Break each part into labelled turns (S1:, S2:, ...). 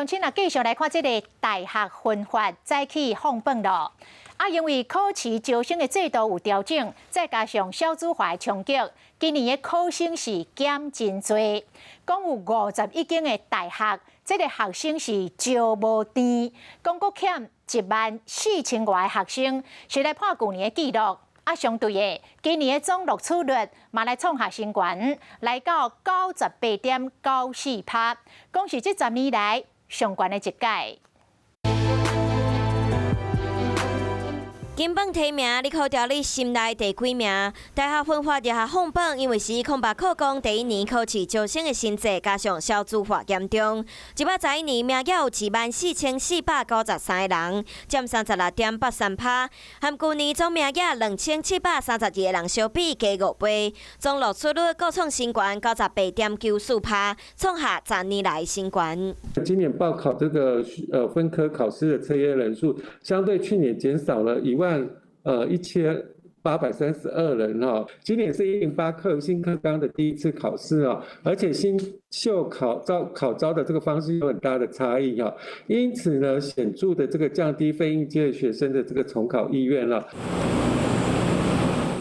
S1: 乡亲啊，继续来看这个大学分发早起放榜咯。因为考试招生的制度有调整，再加上少子化的冲击，今年的考生是减真多，共有51间的大学，这个学生是招无甜，共搁欠14000多的学生，是来破去年的纪录。相对的，今年的总录取率嘛来创下新高，来到98.94%，讲是这10年来上悬的一届。
S2: 金榜题名，你考掉你心内第几名？大学分发日下放榜，因为是08考纲第一年考试招生的新制，加上少子化严重，111年名额有14493个人，占36.83%，和去年总名额2732个人相比，加5倍。总录取率各创新高，98.94%，创下10年来新高。
S3: 今年报考这个分科考试的测验人数，相对去年减少了11832人哈。今年是108课新课纲的第一次考试啊，而且新秀考招的这个方式有很大的差异哈，因此呢，显著的这个降低非应届学生的这个重考意愿了。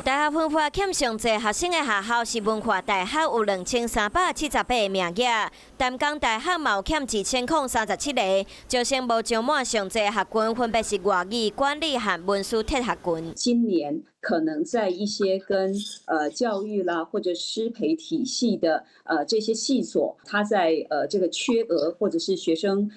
S2: 大学分发欠上侪学生的学校是文化大学有2378个名额，淡江大学嘛有欠2037个，招生无招满上侪学群，分别是外语、管理和文书特学群。
S4: 今年可能在一些跟教育啦或者师培体系的这些系所，它在这个缺额，或者是学生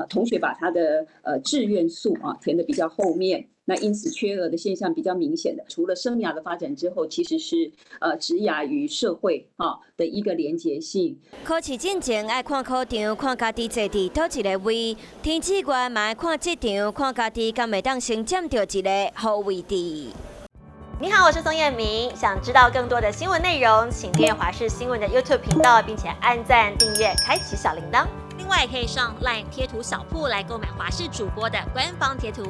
S4: 同学把他的志愿数填得比较后面。那因此缺额的现象比较明显的，除了生涯的发展之后，其实是职涯与社会的一个连结性。
S2: 考试进前爱看考场，看家己坐伫倒一个位；天气热嘛爱看职场，看家己敢会当先占到一个好位置。
S5: 你好，我是宋彦明。想知道更多的新闻内容，请订阅华视新闻的 YouTube 频道，并且按赞、订阅、开启小铃铛。另外，可以上 LINE 贴图小铺来购买华视主播的官方贴图。